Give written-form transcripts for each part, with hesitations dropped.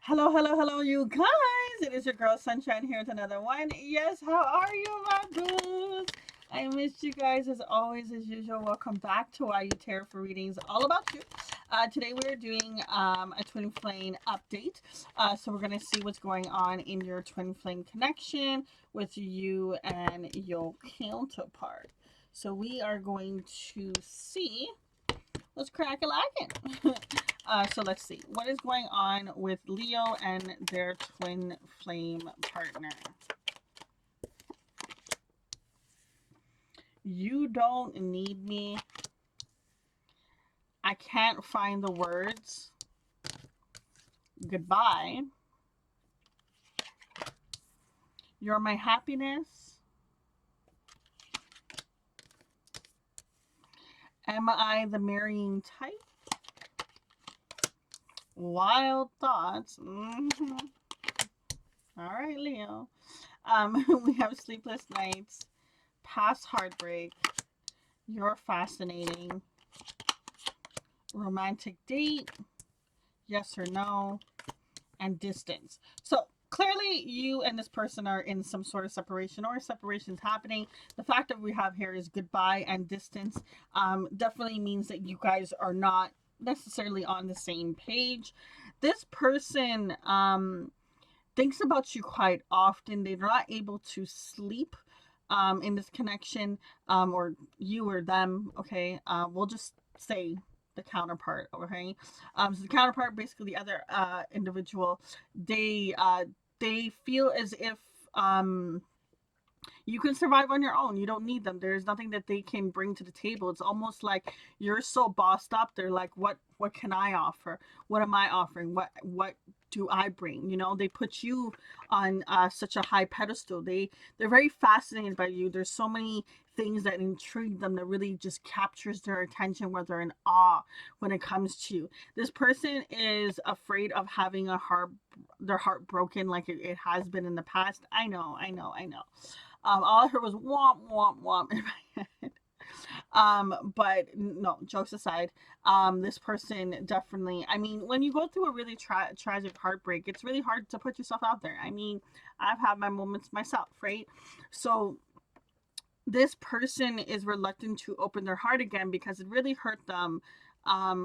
Hello, hello, hello, you guys. It is your girl Sunshine here with another one. Yes, how are you, my dudes? I missed you guys as always, as usual. Welcome back to Why You Tarot for Readings, all about you. Today we're doing a twin flame update. So we're going to see what's going on in your twin flame connection with you and your counterpart. So we are going to see. Let's crack a lacking. So let's see what is going on with Leo and their twin flame partner. You don't need me. I can't find the words. Goodbye. You're my happiness. Am I the marrying type? Wild thoughts. All right, Leo. We have sleepless nights, past heartbreak. You're fascinating. Romantic date. Yes or no. And distance. So clearly you and this person are in some sort of separation or separation's happening. The fact that we have here is goodbye and distance definitely means that you guys are not necessarily on the same page. This person thinks about you quite often. They're not able to sleep in this connection, or you or them. Okay, we'll just say the counterpart. Okay, so the counterpart, basically the other individual, they they feel as if you can survive on your own. You don't need them. There's nothing that they can bring to the table. It's almost like you're so bossed up. They're like, what can I offer? What am I offering? What do I bring? You know, they put you on such a high pedestal. They're very fascinated by you. There's so many things that intrigue them that really just captures their attention, where they're in awe when it comes to you. This person is afraid of having their heart broken like it has been in the past. I know. All I heard was womp womp womp in my head. But no, jokes aside, this person definitely. I mean, when you go through a really tragic heartbreak, it's really hard to put yourself out there. I mean, I've had my moments myself, right? So this person is reluctant to open their heart again because it really hurt them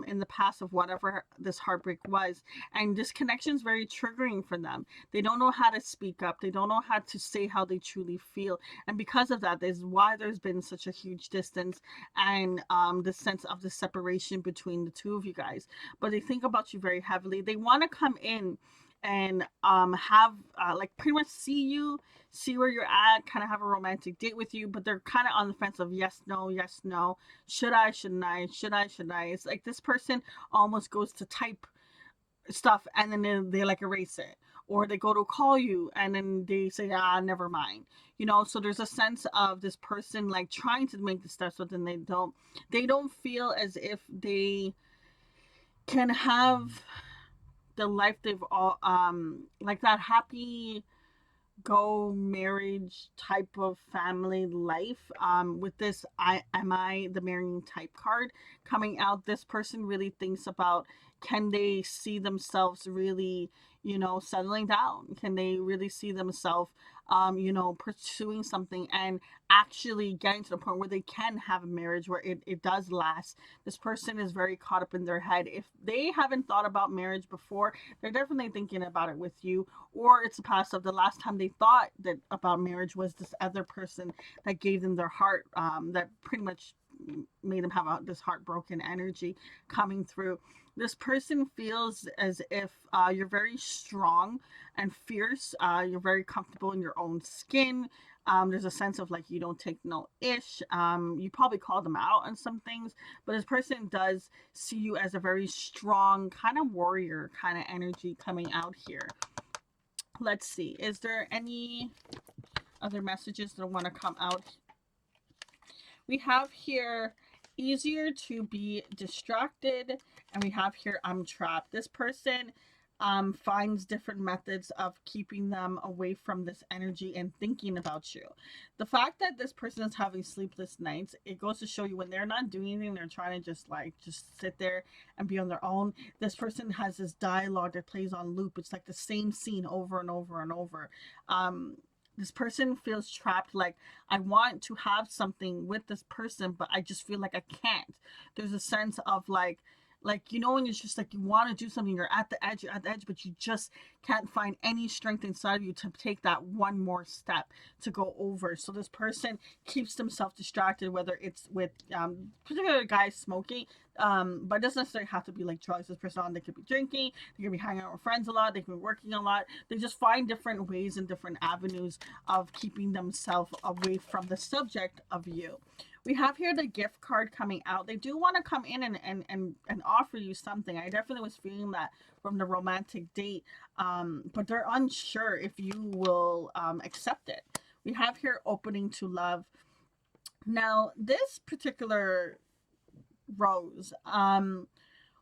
in the past of whatever this heartbreak was. And this connection is very triggering for them. They don't know how to speak up. They don't know how to say how they truly feel. And because of that, is why there's been such a huge distance and the sense of the separation between the two of you guys. But they think about you very heavily. They want to come in and have like pretty much see where you're at, kind of have a romantic date with you, but they're kind of on the fence of yes no, should I, shouldn't I, should I. It's like this person almost goes to type stuff and then they like erase it, or they go to call you and then they say never mind, you know. So there's a sense of this person like trying to make the steps, but then they don't feel as if they can have the life they've all like that happy go marriage type of family life. With this I the marrying type card coming out, this person really thinks about, can they see themselves really, you know, settling down? Can they really see themselves you know, pursuing something and actually getting to the point where they can have a marriage where it does last? This person is very caught up in their head. If they haven't thought about marriage before, they're definitely thinking about it with you. Or it's a past of the last time they thought that about marriage was this other person that gave them their heart, that pretty much made them have this heartbroken energy coming through. This person feels as if you're very strong and fierce. You're very comfortable in your own skin. There's a sense of like you don't take no ish. You probably call them out on some things, but this person does see you as a very strong kind of warrior kind of energy coming out here. Let's see. Is there any other messages that want to come out? We have here easier to be distracted, and we have here I'm trapped. This person finds different methods of keeping them away from this energy and thinking about you. The fact that this person is having sleepless nights, it goes to show you when they're not doing anything, they're trying to just sit there and be on their own. This person has this dialogue that plays on loop. It's like the same scene over and over and over. This person feels trapped, like I want to have something with this person, but I just feel like I can't. There's a sense of like when it's just like you want to do something, you're at the edge, but you just can't find any strength inside of you to take that one more step to go over. So this person keeps themselves distracted, whether it's with particular guys smoking, but it doesn't necessarily have to be like drugs. This person, they could be drinking, they could be hanging out with friends a lot, they could be working a lot. They just find different ways and different avenues of keeping themselves away from the subject of you. We have here the gift card coming out. They do want to come in and offer you something. I definitely was feeling that from the romantic date, but they're unsure if you will accept it. We have here opening to love. Now, this particular rose,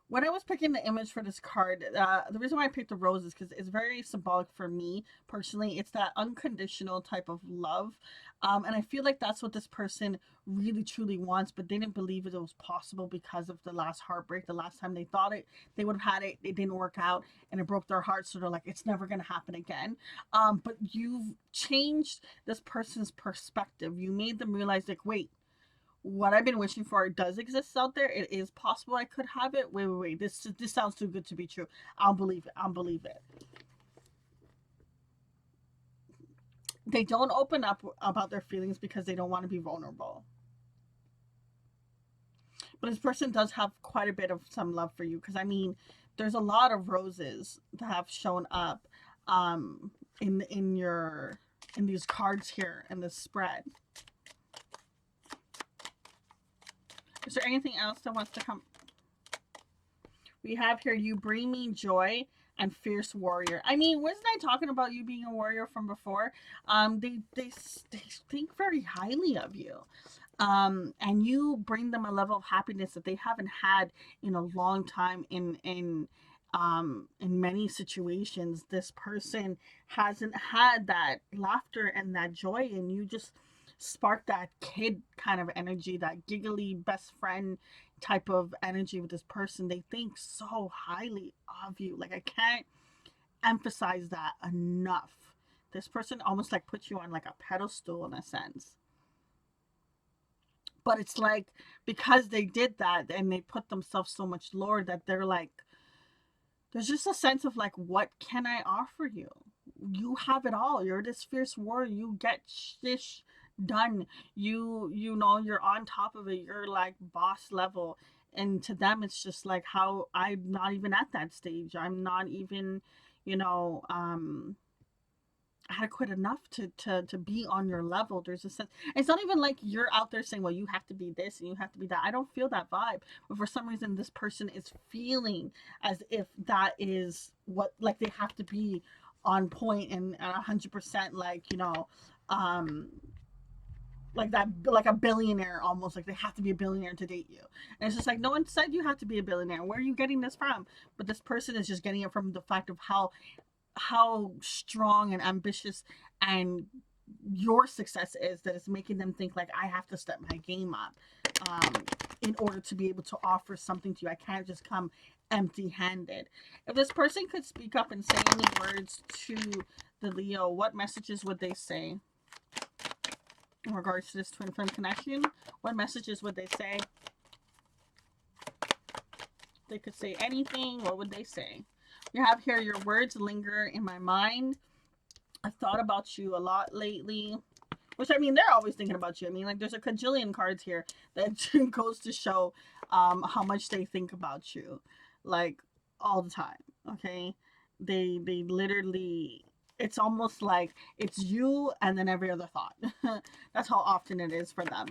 when I was picking the image for this card, the reason why I picked the rose is because it's very symbolic for me personally. It's that unconditional type of love. And I feel like that's what this person really truly wants, but they didn't believe it was possible because of the last heartbreak. The last time they thought they would have had it, it didn't work out and it broke their heart. So they're like, it's never going to happen again. But you've changed this person's perspective. You made them realize, like, wait, what I've been wishing for does exist out there. It is possible I could have it. Wait. This sounds too good to be true. I'll believe it. I'll believe it. They don't open up about their feelings because they don't want to be vulnerable. But this person does have quite a bit of some love for you, because I mean, there's a lot of roses that have shown up in your in these cards here in this spread. Is there anything else that wants to come? We have here, you bring me joy and fierce warrior. I mean, wasn't I talking about you being a warrior from before? They think very highly of you. And you bring them a level of happiness that they haven't had in a long time. In many situations, this person hasn't had that laughter and that joy, and you just spark that kid kind of energy, that giggly best friend type of energy with this person. They think so highly of you. Like, I can't emphasize that enough. This person almost like puts you on like a pedestal in a sense. But it's like, because they did that and they put themselves so much lower, that they're like, there's just a sense of like, what can I offer you? You have it all. You're this fierce warrior. You get this done. You know, you're on top of it. You're like boss level. And to them, it's just like, how I'm not even at that stage. I'm not even, you know, adequate enough to be on your level. There's a sense, it's not even like you're out there saying, well, you have to be this and you have to be that. I don't feel that vibe, but for some reason this person is feeling as if that is what, like, they have to be on point and 100%, like, you know, like that, like a billionaire, almost like they have to be a billionaire to date you. And it's just like, no one said you have to be a billionaire. Where are you getting this from? But this person is just getting it from the fact of how strong and ambitious and your success is, that it's making them think like, I have to step my game up in order to be able to offer something to you. I can't just come empty handed. If this person could speak up and say any words to the Leo, what messages would they say in regards to this twin flame connection? What messages would they say? They could say anything. What would they say? You have here, your words linger in my mind. I've thought about you a lot lately. Which, I mean, they're always thinking about you. I mean, like, there's a cajillion cards here that goes to show how much they think about you. Like, all the time. Okay? They literally, it's almost like it's you and then every other thought. That's how often it is for them.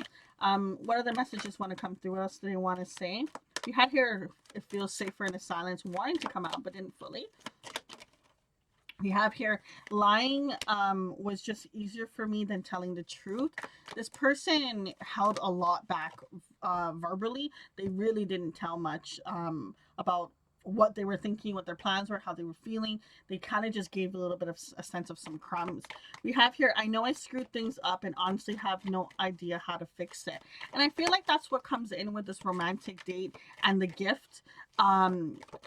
What other messages want to come through? What else do they want to say? You had here, it feels safer in the silence, wanting to come out but didn't fully. We have here, lying was just easier for me than telling the truth. This person held a lot back verbally. They really didn't tell much about what they were thinking, what their plans were, how they were feeling. They kind of just gave a little bit of a sense of some crumbs. We have here, I know I screwed things up and honestly have no idea how to fix it. And I feel like that's what comes in with this romantic date and the gift.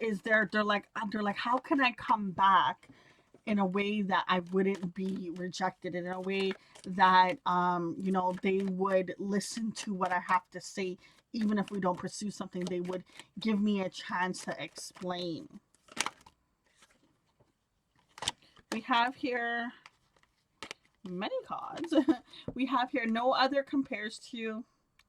Is they're like, how can I come back in a way that I wouldn't be rejected, in a way that they would listen to what I have to say, even if we don't pursue something, they would give me a chance to explain. We have here many cards. We have here no other compares to you.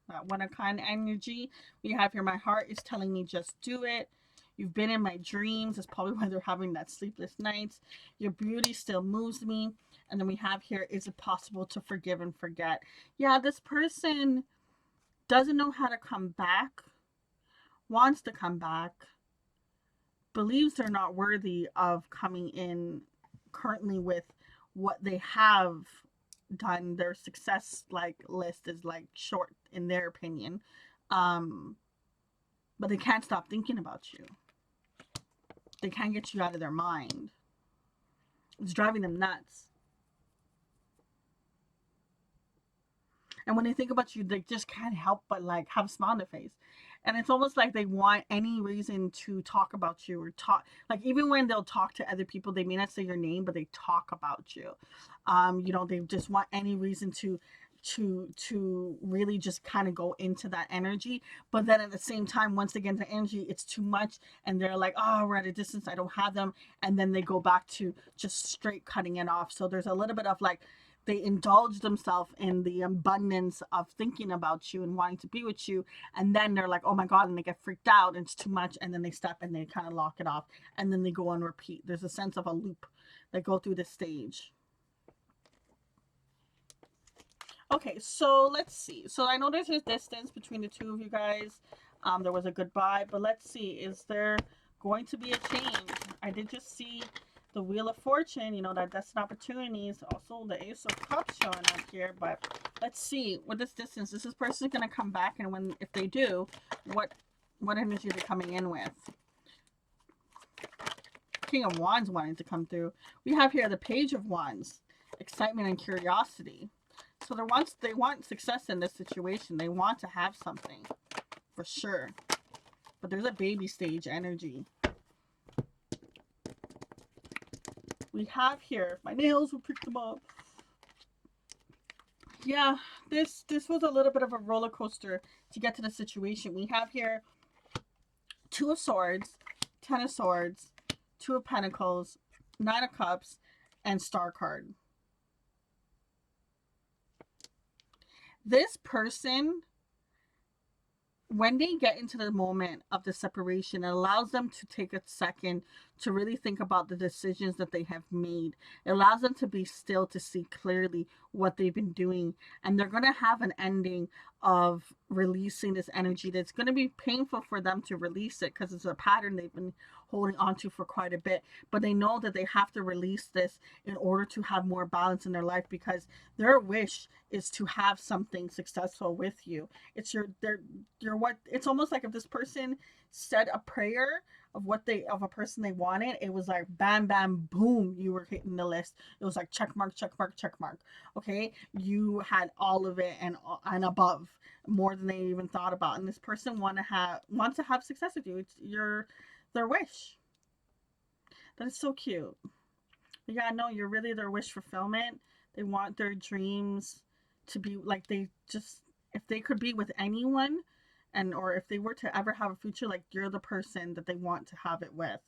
That one of kind energy. We have here my heart is telling me just do it. You've been in my dreams. That's probably why they're having that sleepless nights. Your beauty still moves me. And then we have here, is it possible to forgive and forget? Yeah, this person doesn't know how to come back, wants to come back, believes they're not worthy of coming in currently with what they have done. Their success list is short in their opinion. But they can't stop thinking about you. They can't get you out of their mind. It's driving them nuts. And when they think about you, they just can't help but have a smile on their face. And it's almost like they want any reason to talk about you, or talk, even when they'll talk to other people, they may not say your name, but they talk about you. They just want any reason to really just kind of go into that energy. But then at the same time, once they get into energy, it's too much, and they're like, oh, we're at a distance, I don't have them. And then they go back to just straight cutting it off. So there's a little bit of they indulge themselves in the abundance of thinking about you and wanting to be with you, and then they're like, oh my god, and they get freaked out and it's too much, and then they stop and they kind of lock it off, and then they go on repeat. There's a sense of a loop that go through this stage. Okay, so let's see. So I know there's a distance between the two of you guys. There was a goodbye, but let's see, is there going to be a change? I did just see the Wheel of Fortune, that's an opportunity. It's also the Ace of Cups showing up here, but let's see, with this distance, this person is going to come back, and if they do, what energy are they coming in with? King of Wands wanting to come through. We have here the Page of Wands, excitement and curiosity. So they want success in this situation. They want to have something, for sure. But there's a baby stage energy. We have here, my nails will pick them up. Yeah, this was a little bit of a roller coaster to get to the situation. We have here Two of Swords, Ten of Swords, Two of Pentacles, Nine of Cups, and Star card. This person, when they get into the moment of the separation, it allows them to take a second to really think about the decisions that they have made. It allows them to be still, to see clearly what they've been doing. And they're going to have an ending of releasing this energy that's going to be painful for them to release it, because it's a pattern they've been holding on to for quite a bit. But they know that they have to release this in order to have more balance in their life, because their wish is to have something successful with you. It's it's almost like if this person said a prayer of a person they wanted, it was like bam bam boom, you were hitting the list. It was like check mark, check mark, check mark. Okay, you had all of it and above, more than they even thought about. And this person wants to have success with you. It's their wish. That is so cute. You gotta know, you're really their wish fulfillment. They want their dreams to be like, if they could be with anyone, or if they were to ever have a future, you're the person that they want to have it with.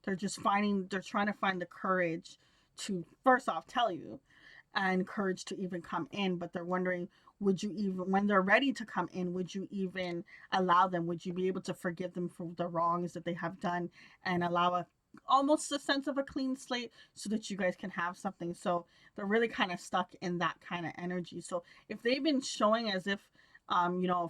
They're trying to find the courage to, first off, tell you, and courage to even come in. But they're wondering, would you even, when they're ready to come in, would you even allow them? Would you be able to forgive them for the wrongs that they have done, and allow almost a sense of a clean slate, so that you guys can have something? So they're really kind of stuck in that kind of energy. So if they've been showing as if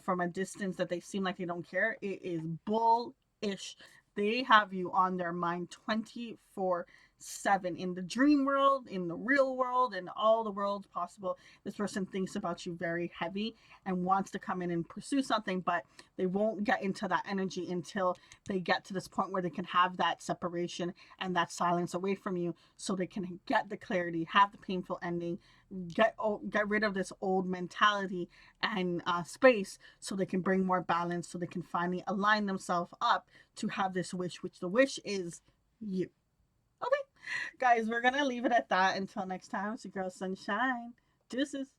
from a distance that they seem like they don't care, it is bullish. They have you on their mind 24/7 in the dream world, in the real world, in all the worlds possible. This person thinks about you very heavy and wants to come in and pursue something, but they won't get into that energy until they get to this point where they can have that separation and that silence away from you, so they can get the clarity, have the painful ending, get rid of this old mentality and space, so they can bring more balance, so they can finally align themselves up to have this wish, which the wish is you. Okay, guys, we're gonna leave it at that. Until next time, it's your girl Sunshine. Deuces.